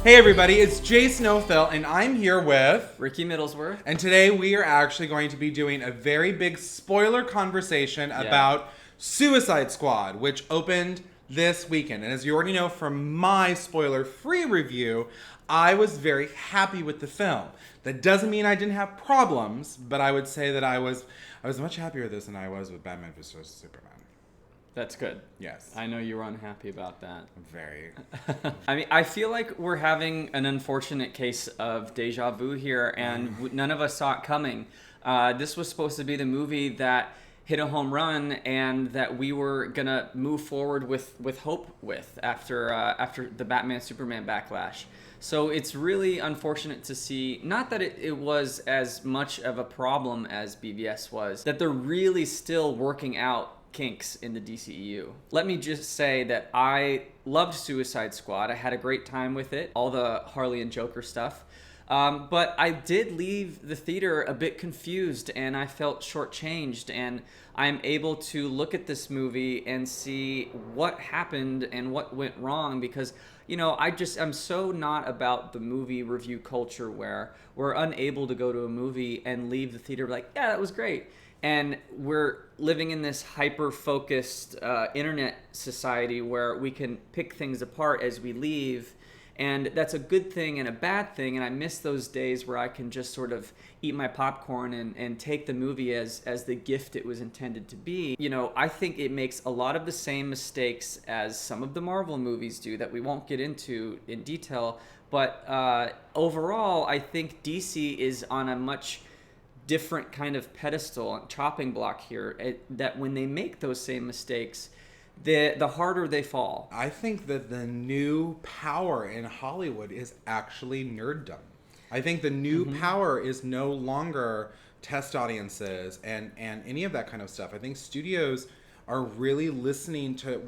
Hey everybody, it's Jay Snowfill and I'm here with Ricky Middlesworth. And today we are actually going to be doing a very big spoiler conversation about Suicide Squad, which opened this weekend. And as you already know from my spoiler-free review, I was very happy with the film. That doesn't mean I didn't have problems, but I would say that I was much happier with this than I was with Batman vs. Superman. That's good. Yes. I know you were unhappy about that. Very. I mean, I feel like we're having an unfortunate case of deja vu here, and none of us saw it coming. This was supposed to be the movie that hit a home run and that we were going to move forward with hope with after the Batman Superman backlash. So it's really unfortunate to see, not that it was as much of a problem as BVS was, that they're really still working out kinks in the DCEU. Let me just say that I loved Suicide Squad. I had a great time with it, all the Harley and Joker stuff. But I did leave the theater a bit confused and I felt shortchanged, and I'm able to look at this movie and see what happened and what went wrong because, you know, I'm so not about the movie review culture where we're unable to go to a movie and leave the theater like, yeah, that was great. And we're living in this hyper-focused internet society where we can pick things apart as we leave. And that's a good thing and a bad thing. And I miss those days where I can just sort of eat my popcorn and take the movie as the gift it was intended to be. You know, I think it makes a lot of the same mistakes as some of the Marvel movies do that we won't get into in detail. But overall, I think DC is on a much different kind of pedestal, chopping block here, that when they make those same mistakes, the harder they fall. I think that the new power in Hollywood is actually nerddom. I think the new power is no longer test audiences and any of that kind of stuff. I think studios are really listening to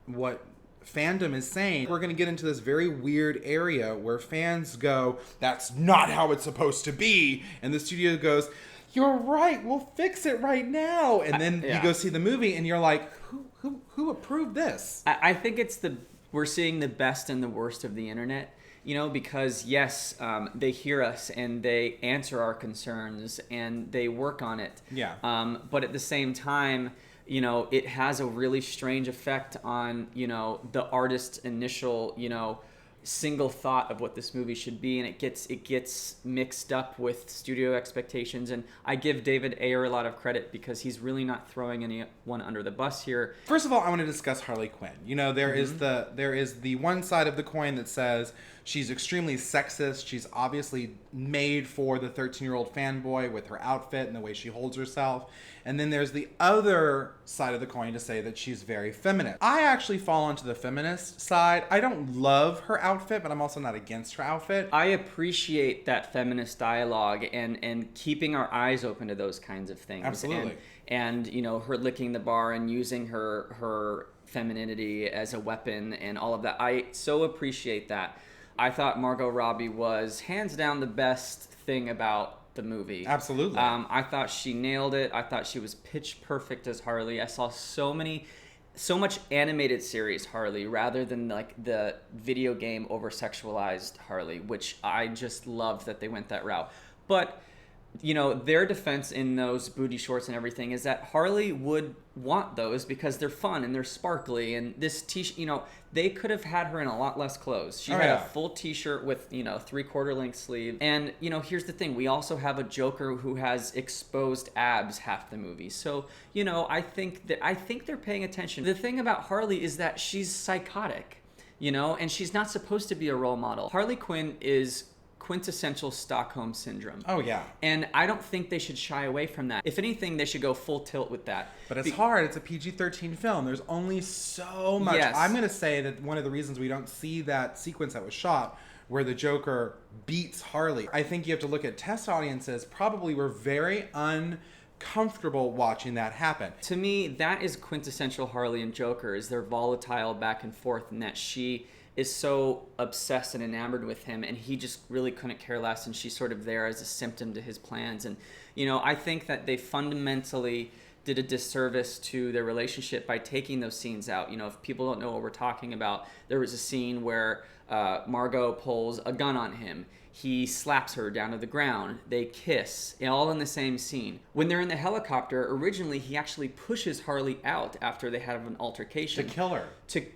what fandom is saying. We're going to get into this very weird area where fans go, that's not how it's supposed to be. And the studio goes, you're right, we'll fix it right now. And then you go see the movie and you're like, who approved this? I think we're seeing the best and the worst of the internet, you know, because yes, they hear us and they answer our concerns and they work on it. Yeah. But at the same time, you know, it has a really strange effect on, you know, the artist's initial, you know, single thought of what this movie should be, and it gets mixed up with studio expectations. And I give David Ayer a lot of credit because he's really not throwing anyone under the bus here. First of all, I want to discuss Harley Quinn. You know, there is the one side of the coin that says she's extremely sexist. She's obviously made for the 13-year-old fanboy with her outfit and the way she holds herself. And then there's the other side of the coin to say that she's very feminist. I actually fall onto the feminist side. I don't love her outfit, but I'm also not against her outfit. I appreciate that feminist dialogue and keeping our eyes open to those kinds of things. Absolutely. And you know, her licking the bar and using her femininity as a weapon and all of that. I so appreciate that. I thought Margot Robbie was hands down the best thing about the movie. Absolutely. I thought she nailed it. I thought she was pitch perfect as Harley. I saw so much animated series Harley rather than like the video game over sexualized Harley, which I just loved that they went that route. But you know, their defense in those booty shorts and everything is that Harley would want those because they're fun and they're sparkly. And this t-shirt, you know, they could have had her in a lot less clothes. She had a full t-shirt with, you know, 3/4 length sleeve. And, you know, here's the thing. We also have a Joker who has exposed abs half the movie. So, you know, I think they're paying attention. The thing about Harley is that she's psychotic, you know, and she's not supposed to be a role model. Harley Quinn is quintessential Stockholm Syndrome. Oh, yeah. And I don't think they should shy away from that. If anything, they should go full tilt with that. But it's hard. It's a PG-13 film. There's only so much. Yes. I'm going to say that one of the reasons we don't see that sequence that was shot where the Joker beats Harley, I think you have to look at test audiences probably were very uncomfortable watching that happen. To me, that is quintessential Harley and Joker, is their volatile back and forth, and that she is so obsessed and enamored with him, and he just really couldn't care less, and she's sort of there as a symptom to his plans. And, you know, I think that they fundamentally did a disservice to their relationship by taking those scenes out. You know, if people don't know what we're talking about, there was a scene where Margot pulls a gun on him. He slaps her down to the ground. They kiss, all in the same scene. When they're in the helicopter, originally he actually pushes Harley out after they have an altercation. To kill her.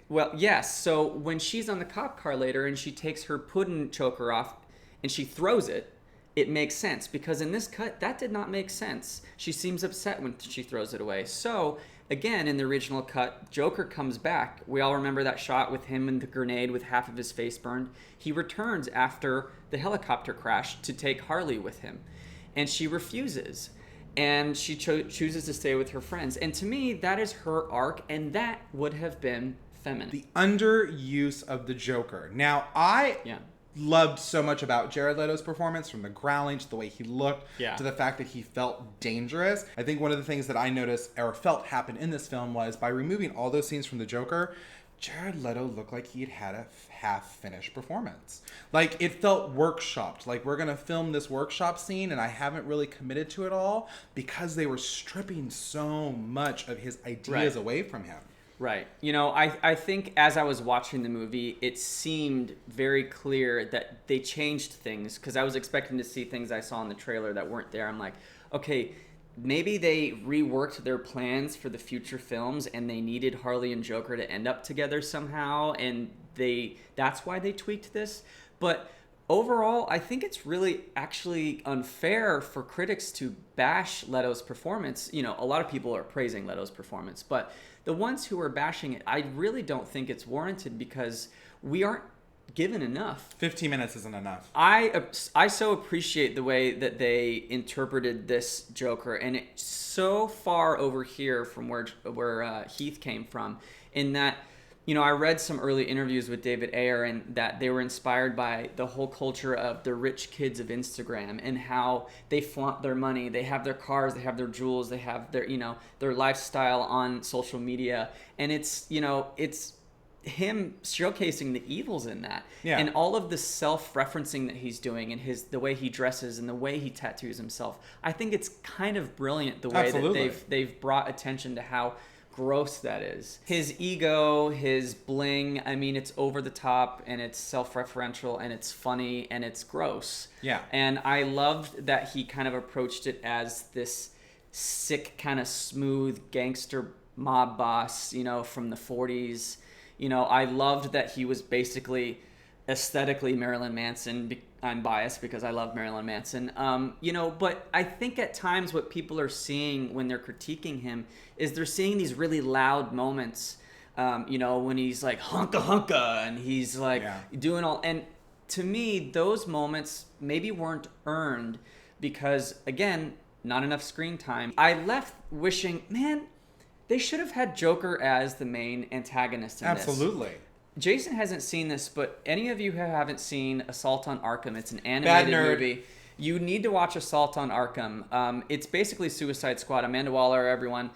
Well, yes. So when she's on the cop car later and she takes her pudding choker off and she throws it, it makes sense, because in this cut, that did not make sense. She seems upset when she throws it away. So, again, in the original cut, Joker comes back. We all remember that shot with him and the grenade with half of his face burned. He returns after the helicopter crash to take Harley with him. And she refuses. And she chooses to stay with her friends. And to me, that is her arc, and that would have been feminine. The underuse of the Joker. Now, I loved so much about Jared Leto's performance, from the growling to the way he looked to the fact that he felt dangerous. I think one of the things that I noticed or felt happen in this film was, by removing all those scenes from the Joker, Jared Leto looked like he had a half-finished performance. Like, it felt workshopped. Like, we're going to film this workshop scene, and I haven't really committed to it all because they were stripping so much of his ideas away from him. Right. You know, I think as I was watching the movie, it seemed very clear that they changed things, because I was expecting to see things I saw in the trailer that weren't there. I'm like, okay, maybe they reworked their plans for the future films and they needed Harley and Joker to end up together somehow, and that's why they tweaked this. But overall, I think it's really actually unfair for critics to bash Leto's performance. You know, a lot of people are praising Leto's performance, but the ones who are bashing it, I really don't think it's warranted, because we aren't given enough. 15 minutes isn't enough. I so appreciate the way that they interpreted this Joker, and it's so far over here from where Heath came from, in that, you know, I read some early interviews with David Ayer, and that they were inspired by the whole culture of the rich kids of Instagram and how they flaunt their money. They have their cars, they have their jewels, they have their, you know, their lifestyle on social media. And it's, you know, it's him showcasing the evils in that. Yeah. And all of the self-referencing that he's doing, and the way he dresses and the way he tattoos himself. I think it's kind of brilliant the way that they've brought attention to how gross that is. His ego, his bling, I mean, it's over the top, and it's self-referential, and it's funny, and it's gross. Yeah. And I loved that he kind of approached it as this sick, kind of smooth gangster mob boss, you know, from the 40s. You know, I loved that he was basically aesthetically Marilyn Manson. I'm biased because I love Marilyn Manson. You know, but I think at times what people are seeing when they're critiquing him is they're seeing these really loud moments, you know, when he's like hunka hunka and he's like doing all. And to me, those moments maybe weren't earned because, again, not enough screen time. I left wishing, man, they should have had Joker as the main antagonist in this. Absolutely. Jason hasn't seen this, but any of you who haven't seen Assault on Arkham, it's an animated movie. You need to watch Assault on Arkham. It's basically Suicide Squad. Amanda Waller, everyone.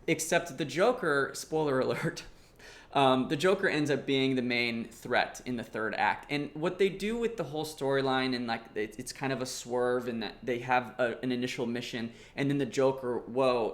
Except the Joker, spoiler alert, the Joker ends up being the main threat in the third act. And what they do with the whole storyline, and like it's kind of a swerve in that they have an initial mission, and then the Joker,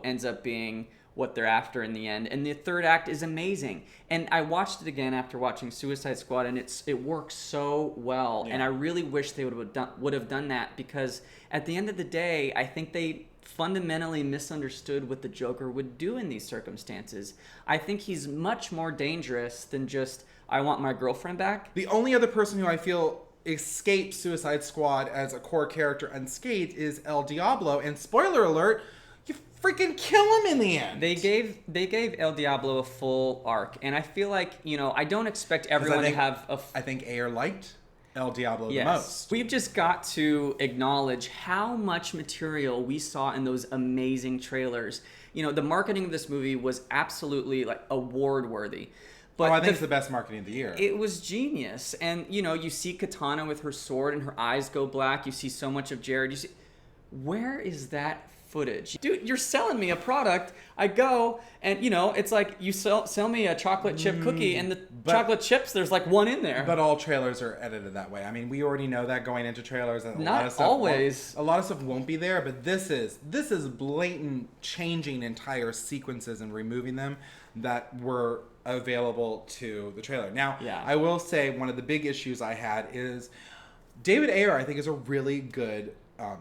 ends up being what they're after in the end. And the third act is amazing. And I watched it again after watching Suicide Squad, and it works so well. Yeah. And I really wish they would have done that, because at the end of the day, I think they fundamentally misunderstood what the Joker would do in these circumstances. I think he's much more dangerous than just, I want my girlfriend back. The only other person who I feel escaped Suicide Squad as a core character unscathed is El Diablo. And spoiler alert, you freaking kill him in the end. They gave El Diablo a full arc, and I feel like, you know, I don't expect everyone to have I think Ayer liked El Diablo the most. We've just got to acknowledge how much material we saw in those amazing trailers. You know, the marketing of this movie was absolutely like award worthy. But I think it's the best marketing of the year. It was genius. And, you know, you see Katana with her sword and her eyes go black. You see so much of Jared. Where is that footage. Dude, you're selling me a product. I go and, it's like you sell me a chocolate chip cookie and the chocolate chips, there's like one in there. But all trailers are edited that way. I mean, we already know that going into trailers. That Not always. A lot of stuff won't be there, but this is blatant changing entire sequences and removing them that were available to the trailer. Now, I will say one of the big issues I had is David Ayer, I think, is a really good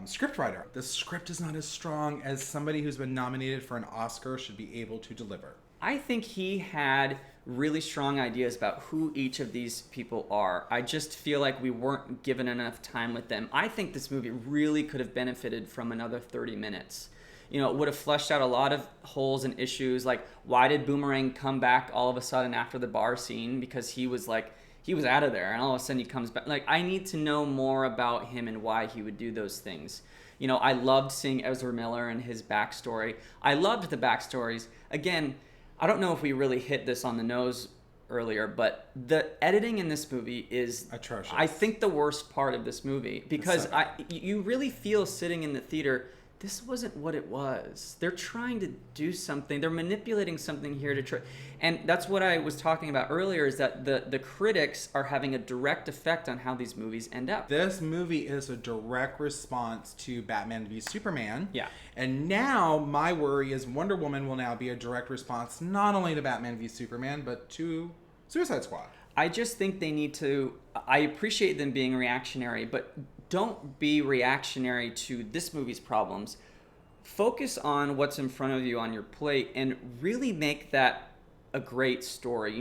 scriptwriter. The script is not as strong as somebody who's been nominated for an Oscar should be able to deliver. I think he had really strong ideas about who each of these people are. I just feel like we weren't given enough time with them. I think this movie really could have benefited from another 30 minutes. It would have fleshed out a lot of holes and issues, like why did Boomerang come back all of a sudden after the bar scene? Because he was out of there and all of a sudden he comes back. Like, I need to know more about him and why he would do those things. I loved seeing Ezra Miller and his backstory. I loved the backstories. Again, I don't know if we really hit this on the nose earlier, but the editing in this movie is atrocious. I think the worst part of this movie, because you really feel sitting in the theater, this wasn't what it was. They're trying to do something. They're manipulating something here to try. And that's what I was talking about earlier, is that the critics are having a direct effect on how these movies end up. This movie is a direct response to Batman v Superman. Yeah. And now my worry is Wonder Woman will now be a direct response not only to Batman v Superman, but to Suicide Squad. I just think they need to... I appreciate them being reactionary, but don't be reactionary to this movie's problems. Focus on what's in front of you on your plate and really make that a great story.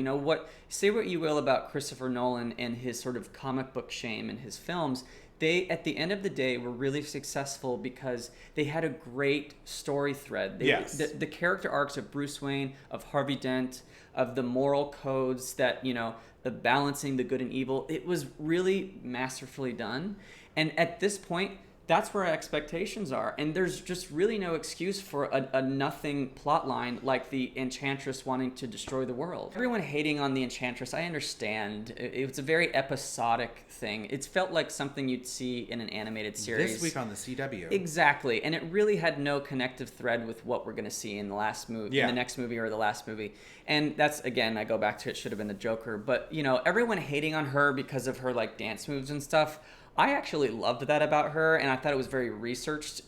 Say what you will about Christopher Nolan and his sort of comic book shame in his films. They, at the end of the day, were really successful because they had a great story thread. Yes. The character arcs of Bruce Wayne, of Harvey Dent, of the moral codes that, the balancing the good and evil, it was really masterfully done. And at this point, that's where our expectations are. And there's just really no excuse for a nothing plot line like the Enchantress wanting to destroy the world. Everyone hating on the Enchantress, I understand. It was a very episodic thing. It felt like something you'd see in an animated series. This week on the CW. Exactly. And it really had no connective thread with what we're going to see in the last movie, in the next movie or the last movie. And that's, again, I go back to it should have been the Joker. But, everyone hating on her because of her, dance moves and stuff, I actually loved that about her, and I thought it was very researched.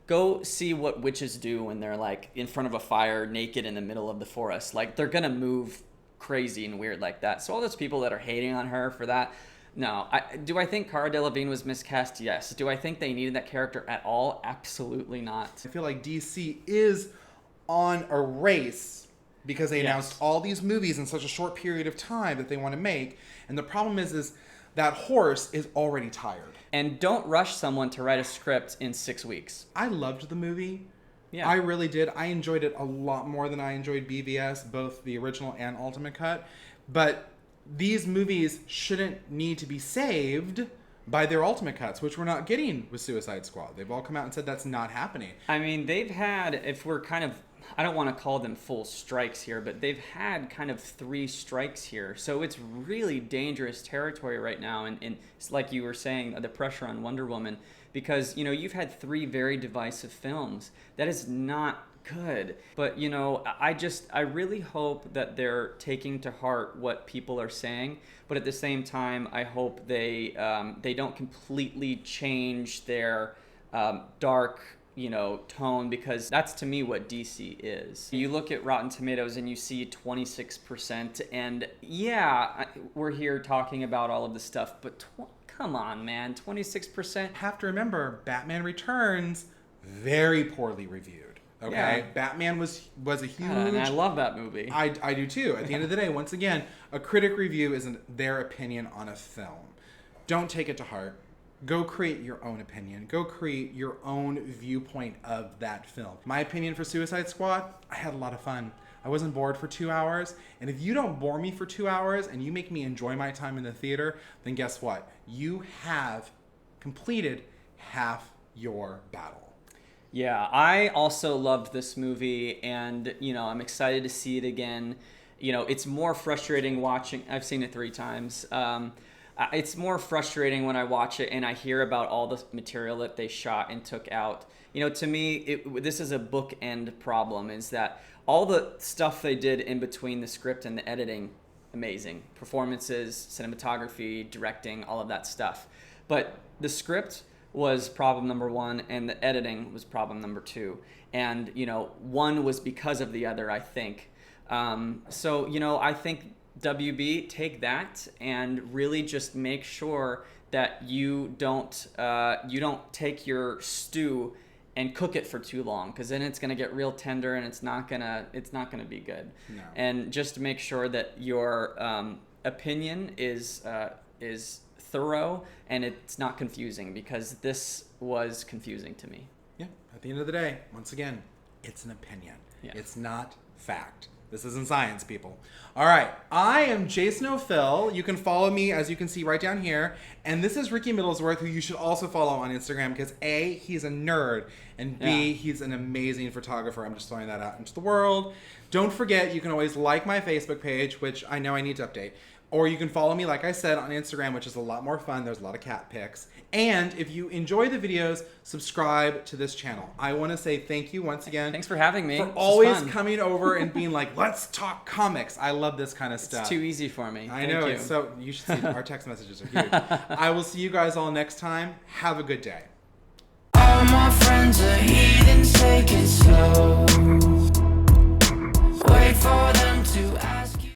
Go see what witches do when they're in front of a fire naked in the middle of the forest. They're gonna move crazy and weird like that. So all those people that are hating on her for that, no. Do I think Cara Delevingne was miscast? Yes. Do I think they needed that character at all? Absolutely not. I feel like DC is on a race because they announced all these movies in such a short period of time that they want to make, and the problem is that horse is already tired. And don't rush someone to write a script in 6 weeks. I loved the movie. Yeah. I really did. I enjoyed it a lot more than I enjoyed BVS, both the original and Ultimate Cut. But these movies shouldn't need to be saved by their Ultimate Cuts, which we're not getting with Suicide Squad. They've all come out and said that's not happening. I mean, they've had, if we're kind of, I don't want to call them full strikes here, but they've had kind of 3 strikes here. So it's really dangerous territory right now. And it's like you were saying, the pressure on Wonder Woman, because, you've had 3 very divisive films. That is not good. But, I really hope that they're taking to heart what people are saying. But at the same time, I hope they don't completely change their dark, tone, because that's to me what DC is. You look at Rotten Tomatoes and you see 26%, and we're here talking about all of this stuff, but come on, man, 26%. Have to remember, Batman Returns, very poorly reviewed. Okay, yeah. Batman was a huge... and I love that movie. I do too. At the end of the day, once again, a critic review isn't their opinion on a film. Don't take it to heart. Go create your own opinion. Go create your own viewpoint of that film. My opinion for Suicide Squad, I had a lot of fun. I wasn't bored for 2 hours. And if you don't bore me for 2 hours and you make me enjoy my time in the theater, then guess what? You have completed half your battle. Yeah, I also loved this movie, and, I'm excited to see it again. It's more frustrating watching. I've seen it 3 times. It's more frustrating when I watch it and I hear about all the material that they shot and took out. You know, to me, this is a bookend problem, is that all the stuff they did in between the script and the editing, amazing. Performances, cinematography, directing, all of that stuff. But the script was problem number one, and the editing was problem number two. And, you know, one was because of the other, I think. So, you know, I think WB, take that and really just make sure that you don't take your stew and cook it for too long, because then it's going to get real tender and it's not gonna be good. No. And just make sure that your opinion is thorough and it's not confusing, because this was confusing to me. Yeah. At the end of the day, once again, it's an opinion. Yeah. It's not fact. This isn't science, people. All right. I am Jason O'Phil. You can follow me, as you can see right down here. And this is Ricky Middlesworth, who you should also follow on Instagram, because A, he's a nerd, and B, he's an amazing photographer. I'm just throwing that out into the world. Don't forget, you can always like my Facebook page, which I know I need to update. Or you can follow me, like I said, on Instagram, which is a lot more fun. There's a lot of cat pics. And if you enjoy the videos, subscribe to this channel. I want to say thank you once again. Thanks for having me. For always coming over and being like, let's talk comics. I love this kind of stuff. It's too easy for me. I know. So you should see our text messages are huge. I will see you guys all next time. Have a good day. All my friends are heathens, taking